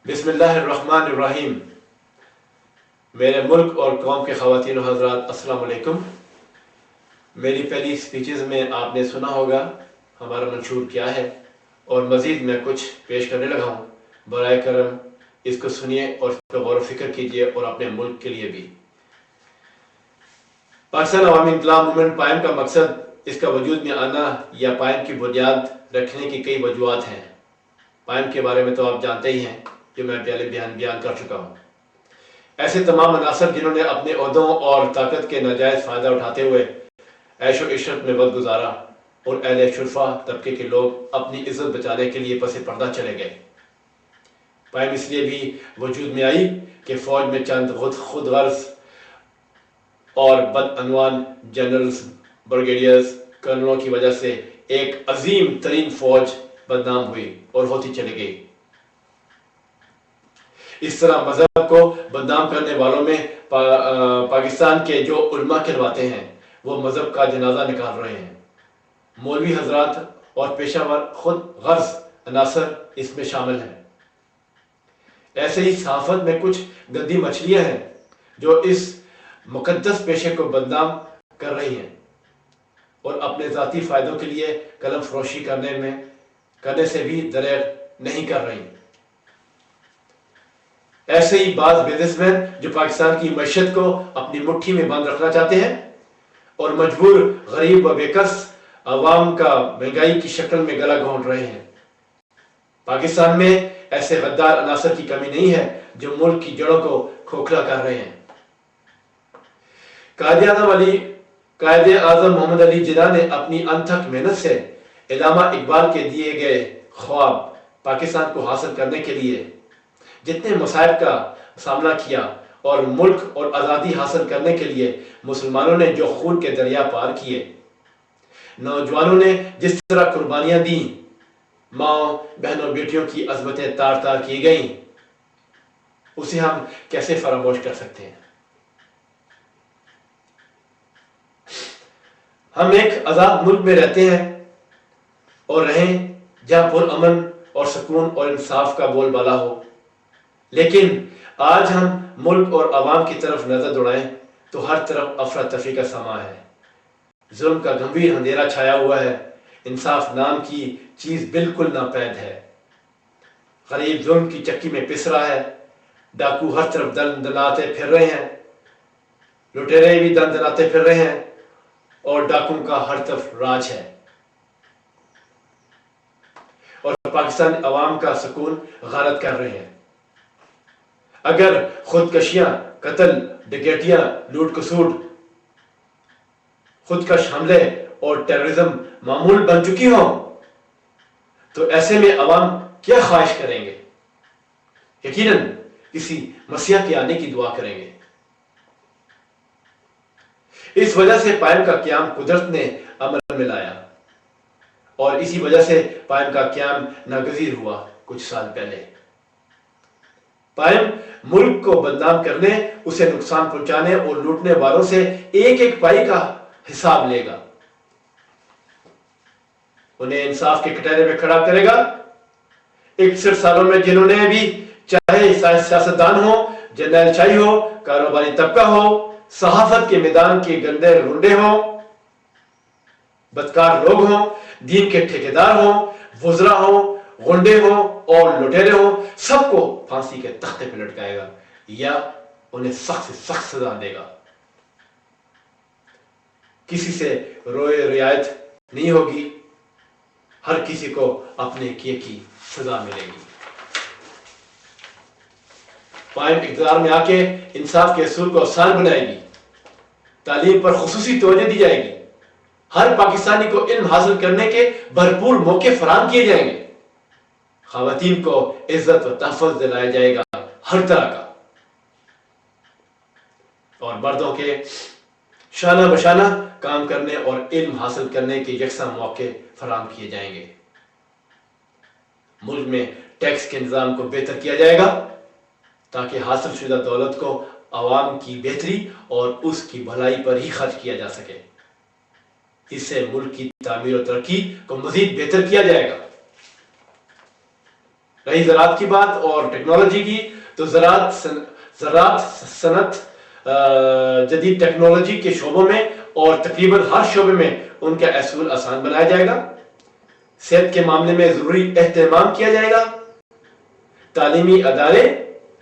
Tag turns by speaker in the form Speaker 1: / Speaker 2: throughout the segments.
Speaker 1: بسم اللہ الرحمن الرحیم۔ میرے ملک اور قوم کے خواتین و حضرات، السلام علیکم۔ میری پہلی سپیچز میں آپ نے سنا ہوگا ہمارا منشور کیا ہے، اور مزید میں کچھ پیش کرنے لگا ہوں۔ برائے کرم اس کو سنیے اور اس پر غور و فکر کیجیے، اور اپنے ملک کے لیے بھی۔ پاکستان عوامی انقلاب موومنٹ پائم کا مقصد، اس کا وجود میں آنا یا پائم کی بنیاد رکھنے کی کئی وجوہات ہیں۔ پائم کے بارے میں تو آپ جانتے ہی ہیں، جو میں پہلے بیان کر چکا ہوں۔ ایسے تمام عناصر جنہوں نے اپنے عہدوں اور طاقت کے ناجائز فائدہ اٹھاتے ہوئے عیش و عشرت میں وقت گزارا، اور اہل شرفا طبقے کے لوگ اپنی عزت بچانے کے لیے پس پردہ چلے گئے۔ پائم اس لیے بھی وجود میں آئی کہ فوج میں چند خود غرض اور بدعنوان جنرلز، بریگیڈیئرز، کرنلوں کی وجہ سے ایک عظیم ترین فوج بدنام ہوئی اور ہوتی چلی گئی۔ اس طرح مذہب کو بدنام کرنے والوں میں پاکستان کے جو علماء کہلواتے ہیں، وہ مذہب کا جنازہ نکال رہے ہیں۔ مولوی حضرات اور پیشہ ور خود غرض عناصر اس میں شامل ہیں۔ ایسے ہی صحافت میں کچھ گندی مچھلیاں ہیں جو اس مقدس پیشے کو بدنام کر رہی ہیں، اور اپنے ذاتی فائدوں کے لیے قلم فروشی کرنے سے بھی دریغ نہیں کر رہی۔ ایسے ہی بعض بزنس مین جو پاکستان کی معیشت کو اپنی مٹھی میں بند رکھنا چاہتے ہیں، اور مجبور غریب و بےکس عوام کا مہنگائی کی شکل میں گلا گھونٹ رہے ہیں۔ پاکستان میں ایسے غدار عناصر کی کمی نہیں ہے جو ملک کی جڑوں کو کھوکھلا کر رہے ہیں۔ قائد اعظم محمد علی جناح نے اپنی انتھک محنت سے علامہ اقبال کے دیے گئے خواب پاکستان کو حاصل کرنے کے لیے جتنے مصائب کا سامنا کیا، اور ملک اور آزادی حاصل کرنے کے لیے مسلمانوں نے جو خون کے دریا پار کیے، نوجوانوں نے جس طرح قربانیاں دیں، ماں بہنوں بیٹیوں کی عظمتیں تار تار کی گئیں، اسے ہم کیسے فراموش کر سکتے ہیں؟ ہم ایک آزاد ملک میں رہتے ہیں اور رہیں جہاں پرامن اور سکون اور انصاف کا بول بالا ہو، لیکن آج ہم ملک اور عوام کی طرف نظر دوڑائیں تو ہر طرف افراتفری کا سماں ہے۔ ظلم کا گمبھیر اندھیرا چھایا ہوا ہے، انصاف نام کی چیز بالکل ناپید ہے۔ غریب ظلم کی چکی میں پس رہا ہے، ڈاکو ہر طرف دن دناتے پھر رہے ہیں، لٹیرے بھی دن دناتے پھر رہے ہیں، اور ڈاکوں کا ہر طرف راج ہے، اور پاکستان عوام کا سکون غارت کر رہے ہیں۔ اگر خودکشیاں، قتل، ڈکیتیاں، لوٹ کسوٹ، خودکش حملے اور ٹیررزم معمول بن چکی ہوں تو ایسے میں عوام کیا خواہش کریں گے؟ یقیناً کسی مسیح کے آنے کی دعا کریں گے۔ اس وجہ سے پائم کا قیام قدرت نے عمل میں لایا، اور اسی وجہ سے پائم کا قیام ناگزیر ہوا کچھ سال پہلے۔ پائم ملک کو بدنام کرنے، اسے نقصان پہنچانے اور لوٹنے والوں سے ایک ایک پائی کا حساب لے گا، انہیں انصاف کے کٹہرے میں کھڑا کرے گا۔ 61 سالوں میں جنہوں نے بھی، چاہے سیاستدان ہو، جرنیل شاہی ہو، کاروباری طبقہ ہو، صحافت کے میدان کے گندے رونڈے ہوں، بدکار لوگ ہوں، دین کے ٹھیکیدار ہوں، وزراء ہوں، غنڈے ہوں اور لٹیرے ہوں، سب کو پھانسی کے تختے پہ لٹکائے گا یا انہیں سخت سے سخت سزا دے گا۔ کسی سے روئے رعایت نہیں ہوگی، ہر کسی کو اپنے کیے کی سزا ملے گی۔ پائم اقتدار میں آ کے انصاف کے اصول کو آسان بنائے گی، تعلیم پر خصوصی توجہ دی جائے گی، ہر پاکستانی کو علم حاصل کرنے کے بھرپور موقع فراہم کیے جائیں گے، خواتین کو عزت و تحفظ دلایا جائے گا ہر طرح کا، اور مردوں کے شانہ بشانہ کام کرنے اور علم حاصل کرنے کے یکساں موقع فراہم کیے جائیں گے۔ ملک میں ٹیکس کے نظام کو بہتر کیا جائے گا تاکہ حاصل شدہ دولت کو عوام کی بہتری اور اس کی بھلائی پر ہی خرچ کیا جا سکے۔ اس سے ملک کی تعمیر و ترقی کو مزید بہتر کیا جائے گا۔ رہی زراعت کی بات اور ٹیکنالوجی کی، تو زراعت صنعت جدید ٹیکنالوجی کے شعبوں میں اور تقریباً ہر شعبے میں ان کا اصول آسان بنایا جائے گا۔ صحت کے معاملے میں ضروری اہتمام کیا جائے گا۔ تعلیمی ادارے،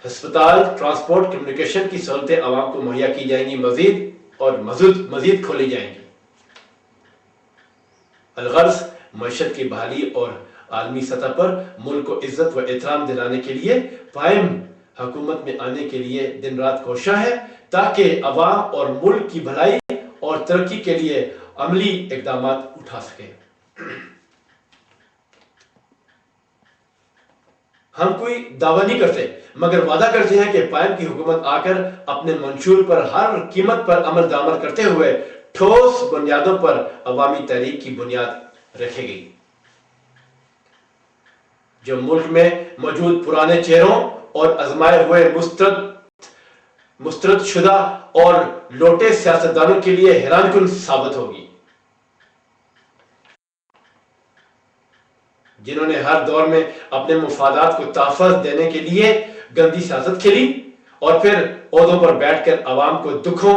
Speaker 1: ہسپتال، ٹرانسپورٹ، کمیونیکیشن کی سہولتیں عوام کو مہیا کی جائیں گی مزید کھولی جائیں گی۔ الغرض معیشت کی بحالی اور عالمی سطح پر ملک کو عزت و احترام دلانے کے لیے قائم حکومت میں آنے کے لیے دن رات کوشاں ہے، تاکہ عوام اور ملک کی بھلائی اور ترقی کے لیے عملی اقدامات اٹھا سکیں۔ ہم کوئی دعویٰ نہیں کرتے، مگر وعدہ کرتے ہیں کہ قائم کی حکومت آ کر اپنے منشور پر ہر قیمت پر عمل درآمد کرتے ہوئے ٹھوس بنیادوں پر عوامی تحریک کی بنیاد رکھے گی، جو ملک میں موجود پرانے چہروں اور آزمائے ہوئے مسترد شدہ اور لوٹے سیاستدانوں کے لیے حیران کن ثابت ہوگی، جنہوں نے ہر دور میں اپنے مفادات کو تحفظ دینے کے لیے گندی سیاست کھیلی اور پھر عہدوں پر بیٹھ کر عوام کو دکھوں،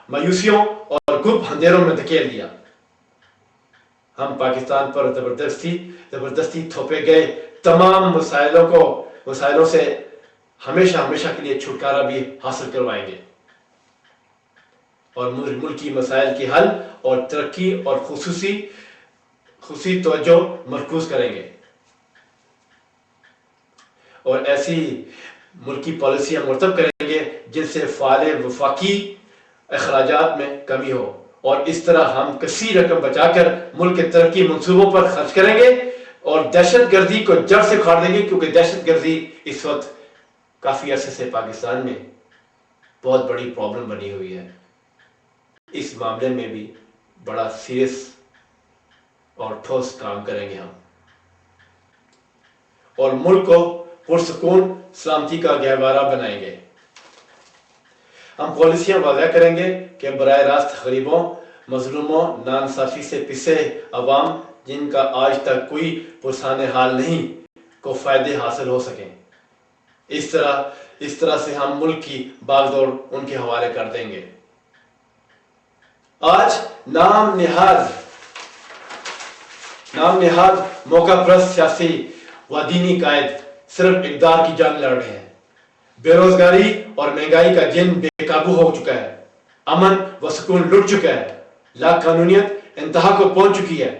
Speaker 1: مایوسیوں اور گپ اندھیروں میں دھکیل دیا۔ ہم پاکستان پر زبردستی تھوپے گئے تمام مسائلوں سے ہمیشہ کے لیے چھٹکارا بھی حاصل کروائیں گے اور ملکی مسائل کے حل اور ترقی اور خصوصی توجہ مرکوز کریں گے، اور ایسی ملکی پالیسیاں مرتب کریں گے جن سے فعال وفاقی اخراجات میں کمی ہو، اور اس طرح ہم کثیر رقم بچا کر ملک کے ترقی منصوبوں پر خرچ کریں گے اور دہشت گردی کو جڑ سے کاٹ دیں گے، کیونکہ دہشت گردی اس وقت کافی عرصے سے پاکستان میں بہت بڑی پرابلم بنی ہوئی ہے۔ اس معاملے میں بھی بڑا سیریس اور ٹھوس کام کریں گے ہم، اور ملک کو پرسکون سلامتی کا گہوارہ بنائیں گے۔ ہم پالیسیاں واضح کریں گے کہ براہ راست غریبوں، مظلوموں، ناانصافی سے پسے عوام جن کا آج تک کوئی پرسان حال نہیں کو فائدے حاصل ہو سکیں۔ اس طرح سے ہم ملک کی باغ دوڑ ان کے حوالے کر دیں گے۔ آج نام نہاد موقع پرست سیاسی و دینی قائد صرف اقدار کی جنگ لڑ رہے ہیں۔ بے روزگاری اور مہنگائی کا جن بے قابو ہو چکا ہے، امن و سکون لٹ چکا ہے، لا قانونیت انتہا کو پہنچ چکی ہے،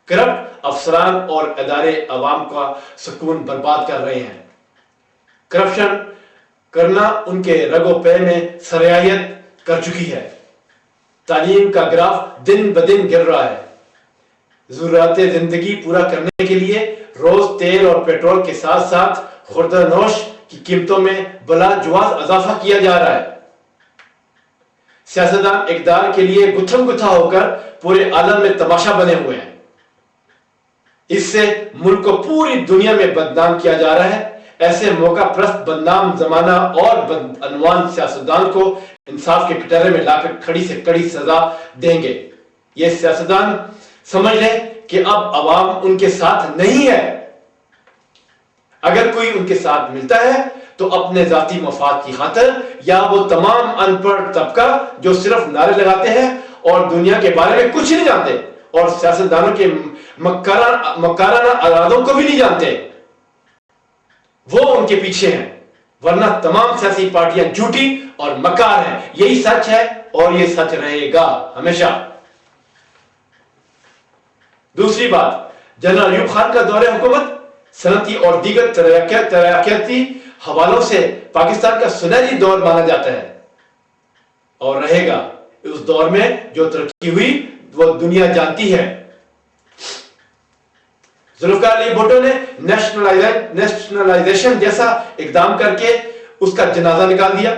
Speaker 1: کرپٹ افسران اور ادارے عوام کا سکون برباد کر رہے ہیں، کرپشن کرنا ان کے رگ و پے میں سرایت کر چکی ہے، تعلیم کا گراف دن بدن گر رہا ہے، ضروریات زندگی پورا کرنے کے لیے روز تیل اور پیٹرول کے ساتھ ساتھ خوردہ نوش کی قیمتوں میں بلا جواز اضافہ کیا جا رہا ہے، سیاستدان اقدار کے لیے گتھم گتھا ہو کر پورے عالم میں تماشا بنے ہوئے ہیں۔ اس سے ملک کو پوری دنیا میں بدنام کیا جا رہا ہے۔ ایسے موقع پرست بدنام زمانہ اور بدعنوان سیاستدان کو انصاف کے کٹہرے میں لا کر کڑی سے کڑی سزا دیں گے۔ یہ سیاستدان سمجھ لیں کہ اب عوام ان کے ساتھ نہیں ہے، اگر کوئی ان کے ساتھ ملتا ہے تو اپنے ذاتی مفاد کی خاطر، یا وہ تمام ان پڑھ طبقہ جو صرف نعرے لگاتے ہیں اور دنیا کے بارے میں کچھ نہیں جانتے اور سیاستدانوں کے مکارانہ ارادوں کو بھی نہیں جانتے، وہ ان کے پیچھے ہیں، ورنہ تمام سیاسی پارٹیاں جھوٹی اور مکار ہیں۔ یہی سچ ہے اور یہ سچ رہے گا ہمیشہ۔ دوسری بات، جنرل ایوب خان کا دور حکومت صنعتی اور دیگر ترقیاتی حوالوں سے پاکستان کا سنہری دور مانا جاتا ہے اور رہے گا۔ اس دور میں جو ترقی ہوئی وہ دنیا جانتی ہے۔ ذوالفقار علی بھٹو نے نیشنلائزیشن جیسا اقدام کر کے اس کا جنازہ نکال دیا۔